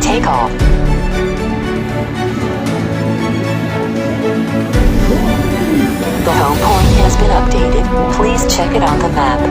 Takeoff. The home point has been updated. Please check it on the map.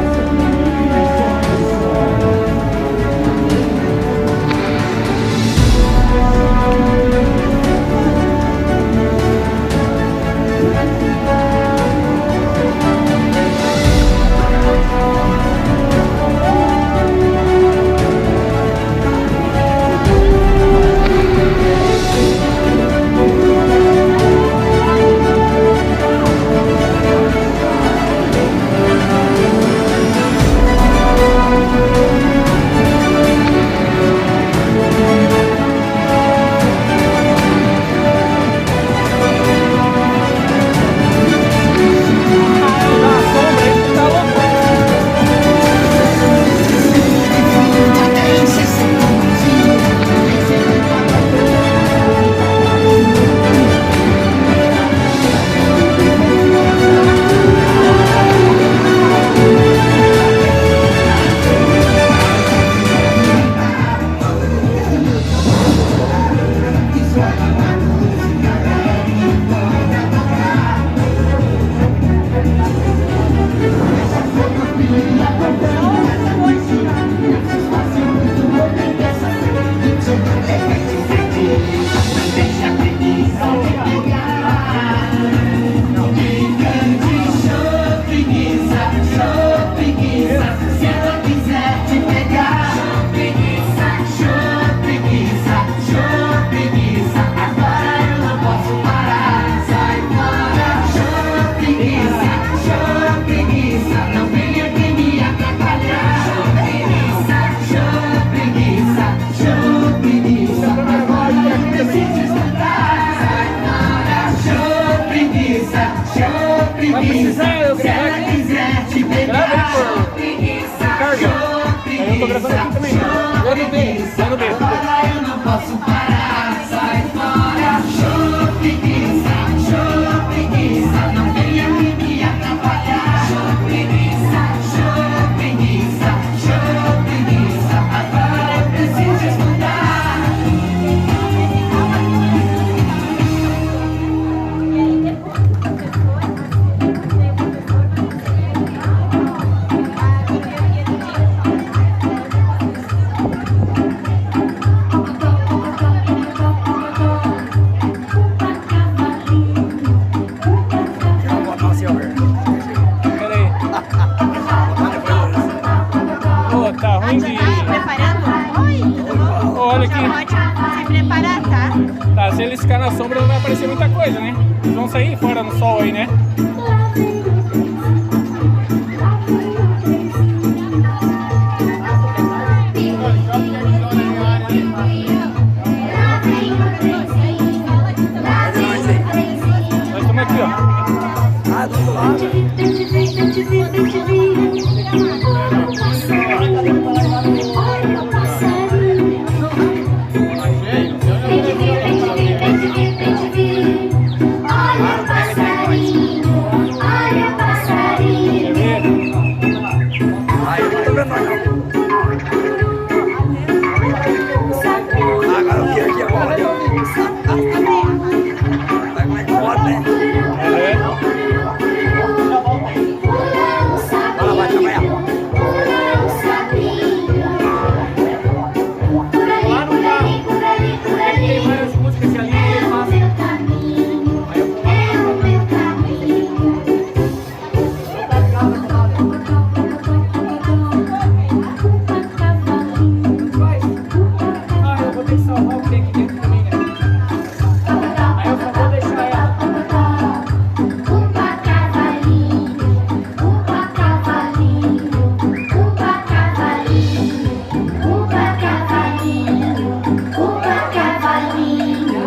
Vai precisar eu gravar aqui. Grava aí por carga. Aí eu tô gravando aqui também. Lá no B. Lá no B. Eu não posso parar, sai fora. Show preguiça, não venha aqui me atrapalhar. Show preguiça, agora eu preciso estudar. Tá ruim de... Preparando? Oi! Olha aqui. Pode se preparar, tá? Tá, se eles ficarem na sombra não vai aparecer muita coisa, né? Eles vão sair fora no sol aí, né? Nós estamos aqui, ó. Ah, do outro lado. Olha o passarinho, olha gravar o que aqui dentro também, né? Aí eu só vou deixar ela. Upa cavalinho, upa cavalinho, upa cavalinho, upa cavalinho, upa cavalinho.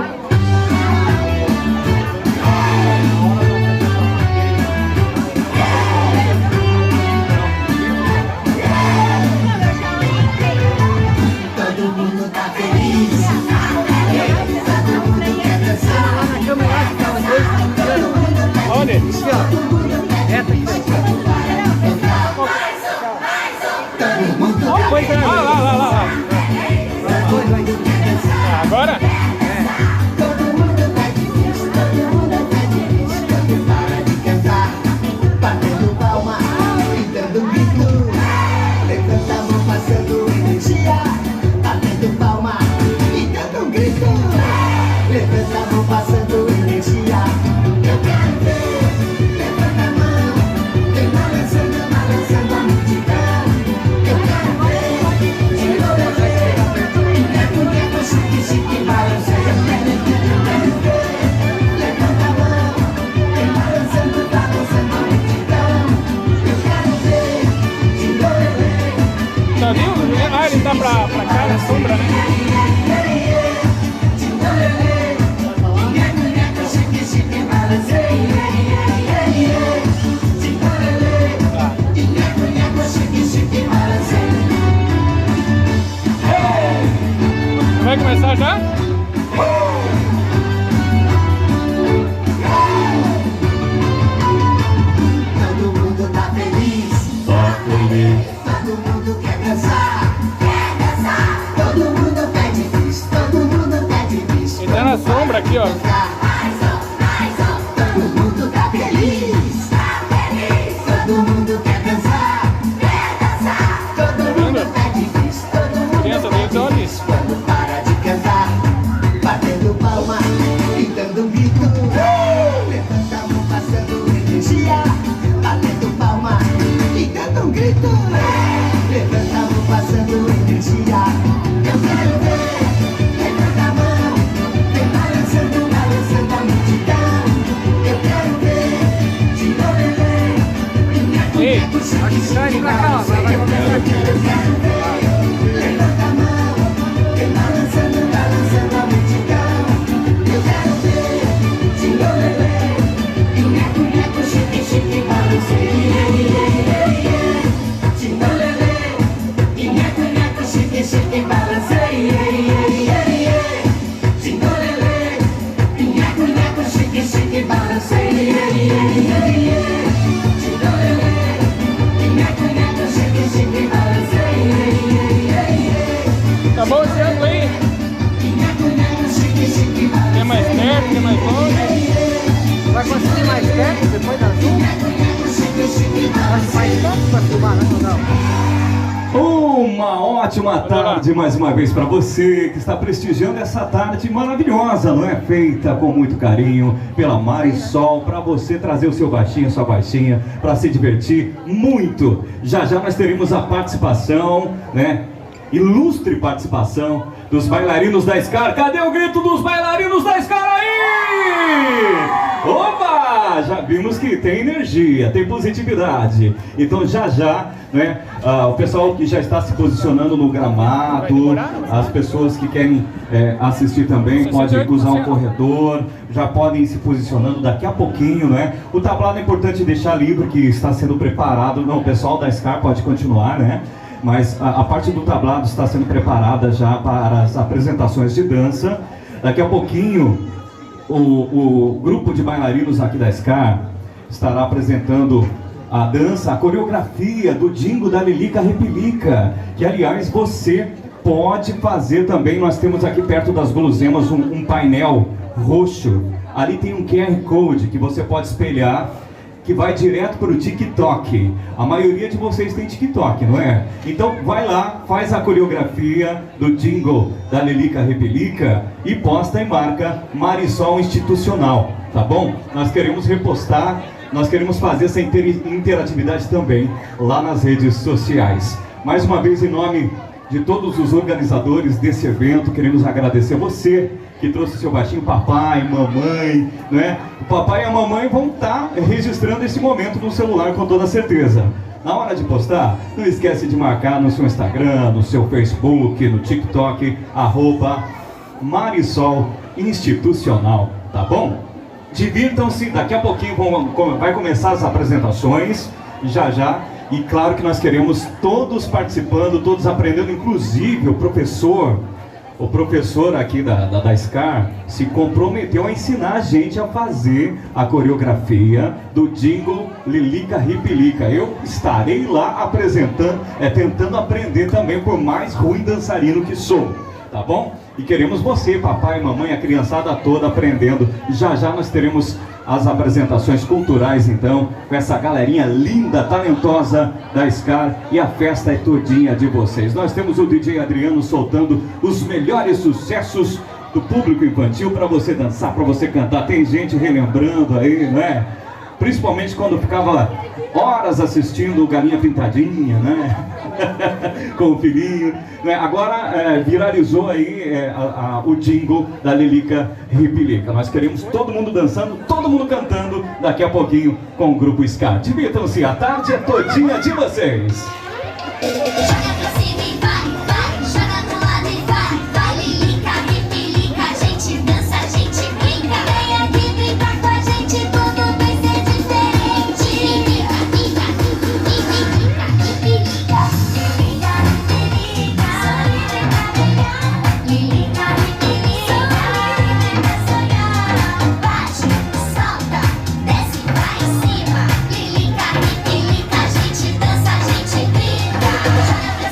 Todo mundo tá feliz. Todo mundo quer dançar. Na cama lá que tá os dois ficando. Olha, aqui, ó. Reta aqui, Todo mundo ó. Ó, coisa lá. Agora? Todo mundo tá difícil, todo mundo tá difícil. Quando para de cantar, batendo palma e dando grito. Levanta a mão passando energia, batendo palma e dando grito. Levanta a mão passando energia. Eu quero ver, levanta a mão, vem balançando, balançando a multidão. Eu quero ver, nheco, chique, chique, balançando. Eu quero ver, levanta a mão, vem balançando, balançando a multidão. Eu quero ver, tirolelê. Tá viu? Ah, ele tá pra cá, na sombra, né? Vai começar já? Todo mundo tá feliz. Todo mundo quer dançar. Todo mundo pede bis. Todo mundo pede bis. Ele tá na sombra aqui, ó. Todo mundo tá feliz. Todo mundo quer dançar. Todo mundo pede bis. Todo mundo Criança deles, olha isso. quando para de cantar, batendo palma e dando grito. Levanta a mão passando energia, batendo palma e dando grito. Levanta a mão passando energia. Eu quero ver, levanta a mão, vem balançando, balançando a multidão. Eu quero ver, tirolelê, Ei, nheco, chique, aqui sai chique, pra cá, ó. Vai começar aqui. eu quero ver, levanta a mão, vem balançando, balançando a multidão. Eu quero ver, tirolelê, nheco, nheco, chique, chique, balanceio. Tirolelê, nheco, nheco, chique, chique, balanceio. Tirolelê, nheco, nheco, chique, chique, balanceio. Tirolelê, nheco, nheco, chique, chique, balanceio. Tá bom esse ângulo aí? Quer mais perto, quer mais longe? Vai conseguir mais perto depois da zoom? Acho mais perto pra filmar, né? Ou não? Uma ótima tarde mais uma vez para você que está prestigiando essa tarde maravilhosa, não é? Feita com muito carinho pela Marisol, para você trazer o seu baixinho, sua baixinha, para se divertir muito. Já já nós teremos a participação, né? Ilustre participação dos bailarinos da Scar. Cadê o grito dos bailarinos da Scar aí? Opa! Já vimos que tem energia, tem positividade. Então já já, né, o pessoal que já está se posicionando no gramado, as pessoas que querem assistir também podem cruzar o corredor, já podem ir se posicionando daqui a pouquinho, né? O tablado é importante deixar livre, que está sendo preparado. Não, o pessoal da Scar pode continuar, né? Mas a parte do tablado está sendo preparada já para as apresentações de dança. Daqui a pouquinho, o grupo de bailarinos aqui da Scar estará apresentando a dança, a coreografia do Dingo da Lilica Repelica, que aliás você pode fazer também. Nós temos aqui perto das guloseimas um painel roxo. Ali tem um QR Code que você pode espelhar, que vai direto para o TikTok. A maioria de vocês tem TikTok, não é? Então vai lá, faz a coreografia do jingle da Lilica Repelica e posta e marca Marisol Institucional, tá bom? Nós queremos repostar, nós queremos fazer essa interatividade também lá nas redes sociais. Mais uma vez, em nome de todos os organizadores desse evento. Queremos agradecer você que trouxe seu baixinho, papai, mamãe, né? O papai e a mamãe vão estar registrando esse momento no celular com toda certeza. Na hora de postar, não esquece de marcar no seu Instagram, no seu Facebook, no TikTok, @Marisol Institucional, tá bom? Divirtam-se, daqui a pouquinho vai começar as apresentações, já. E claro que nós queremos todos participando, todos aprendendo, inclusive o professor aqui da SCAR se comprometeu a ensinar a gente a fazer a coreografia do jingle Lilica Ripilica. Eu estarei lá apresentando, tentando aprender também, por mais ruim dançarino que sou, tá bom? E queremos você, papai, mamãe, a criançada toda aprendendo. Já nós teremos as apresentações culturais, então, com essa galerinha linda, talentosa da SCAR, e a festa é todinha de vocês. Nós temos o DJ Adriano soltando os melhores sucessos do público infantil para você dançar, para você cantar. Tem gente relembrando aí, não é? Principalmente quando ficava horas assistindo o Galinha Pintadinha, né? Com o filhinho, né? Agora viralizou aí o jingle da Lilica Ripilica. Nós queremos todo mundo dançando, todo mundo cantando daqui a pouquinho com o Grupo SCAR. Divirtam-se, a tarde é todinha de vocês. Joga pra cima e vai, joga pro lado e vai, Lilica, Ripilica, a gente dança, a gente brinca. Vem aqui brincar com a gente, tudo vai ser diferente. Lilica, Ripilica, Lilica, Ripilica, Lilica, Ripilica, sonhar. Bate, solta, desce, vai em cima. Lilica, Ripilica, a gente dança, a gente brinca. Joga pra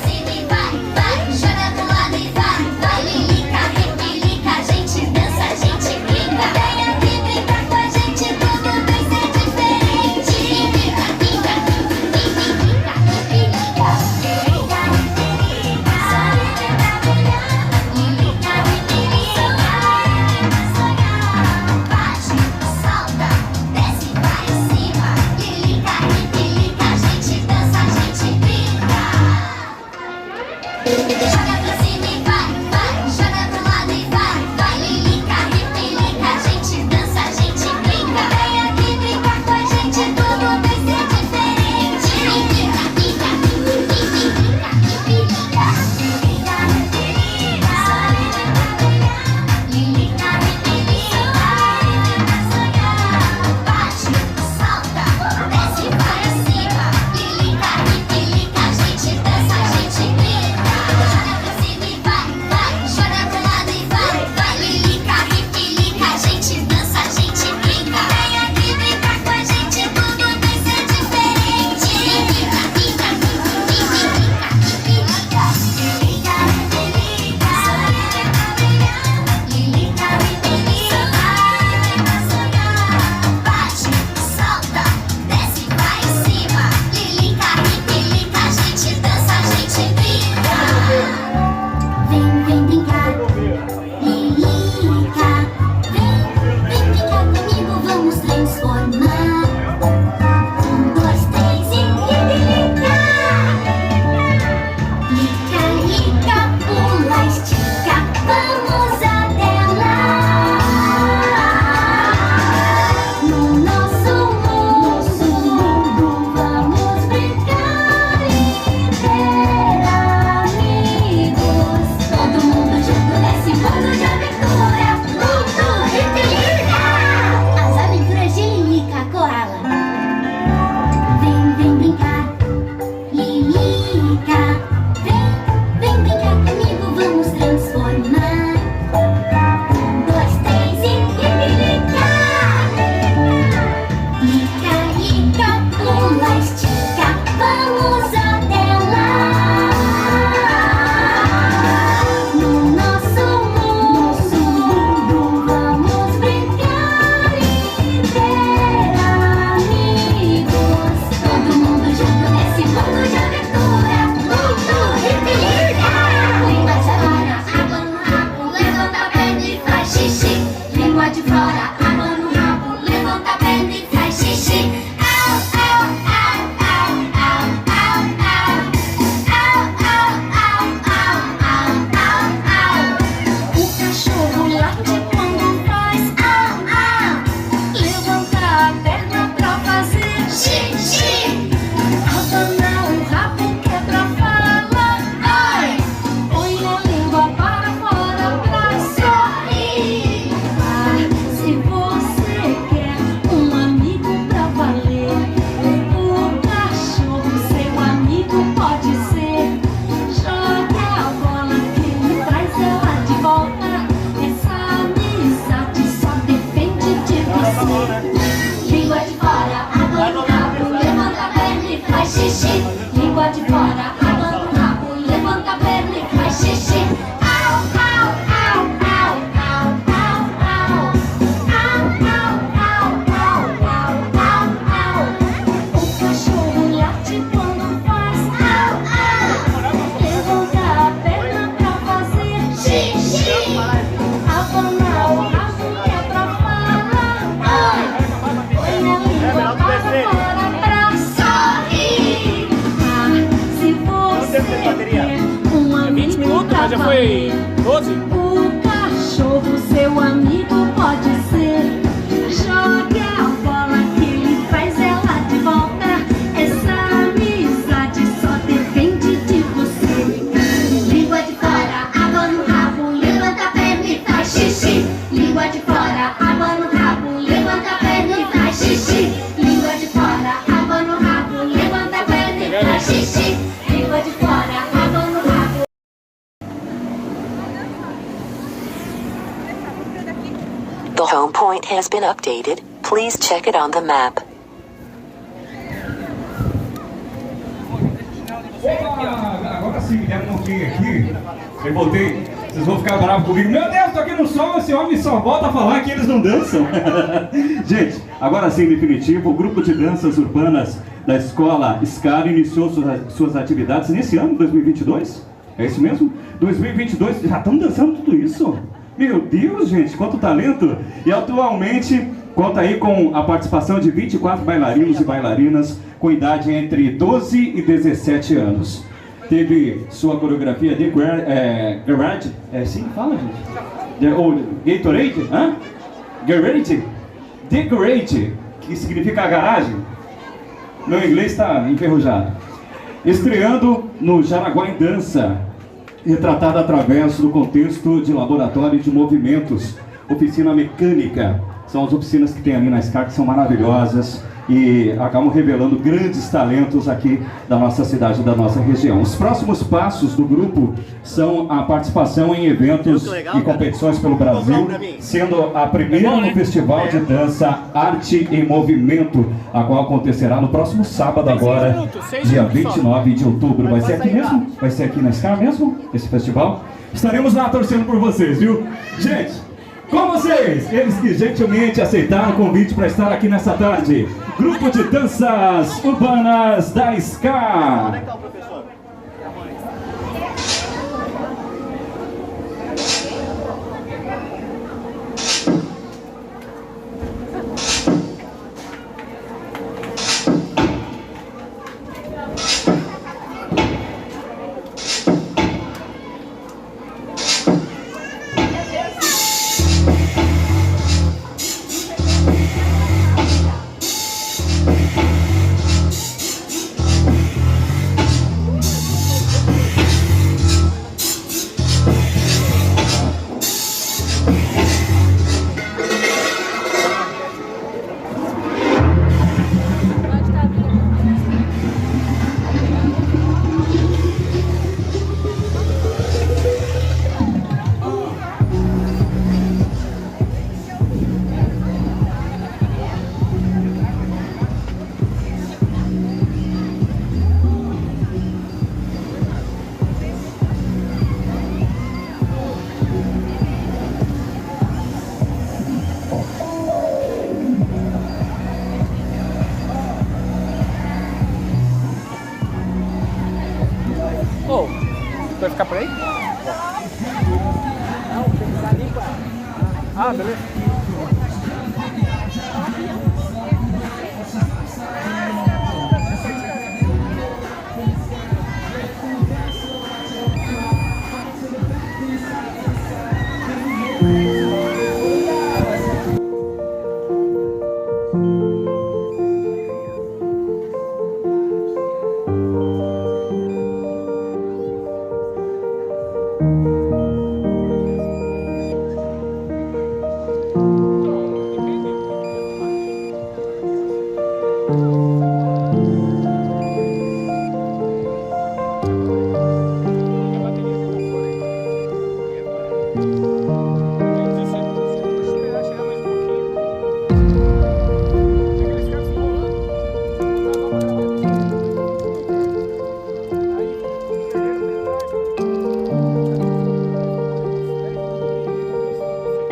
língua de fora, abana o rabo, levanta a perna e faz xixi. Língua de fora, abana o rabo, levanta a perna e faz xixi. Língua de fora, abana o rabo. The home point has been updated. Please check it on the map. Opa, agora sim, me deram um pouquinho aqui. Eu voltei. Vocês vão ficar bravos comigo. Meu Deus, tô aqui no sol, esse homem só volta a falar que eles não dançam. Gente, agora sim, em definitivo, o grupo de danças urbanas da escola SCAR iniciou suas atividades nesse ano, 2022? É isso mesmo? 2022, já estão dançando tudo isso? Meu Deus, gente, quanto talento! E atualmente conta aí com a participação de 24 bailarinos e bailarinas com idade entre 12 e 17 anos. Teve sua coreografia de Garage, é assim que fala, gente? Ou Gatorade? Hã? Garage? The Garage, que significa garagem. Meu inglês está enferrujado. Estreando no Jaraguá em Dança, retratada através do contexto de laboratório de movimentos, oficina mecânica. São as oficinas que tem ali na SCAR, que são maravilhosas e acabam revelando grandes talentos aqui da nossa cidade, da nossa região. Os próximos passos do grupo são a participação em eventos e competições pelo Brasil, sendo a primeira no Festival de Dança Arte em Movimento, a qual acontecerá no próximo sábado agora, dia 29 de outubro. Vai ser aqui mesmo? Vai ser aqui na SCAR mesmo, esse festival? Estaremos lá torcendo por vocês, viu? Gente, com vocês, eles que gentilmente aceitaram o convite para estar aqui nessa tarde. Grupo de Danças Urbanas da SCAR. Onde é que tá o professor? Oh, vai ficar por aí? Não, tem que estar ali. Ah, beleza.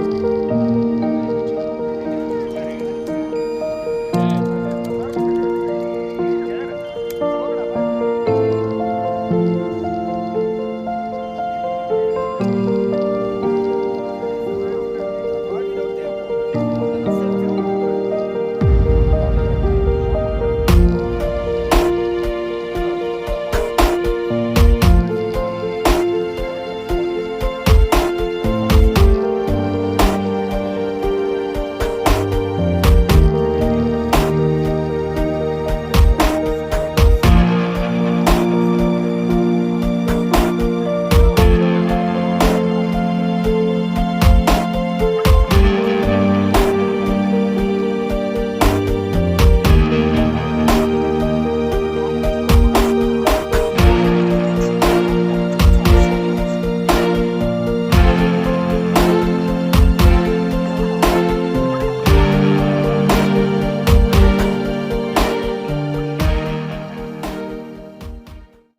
Música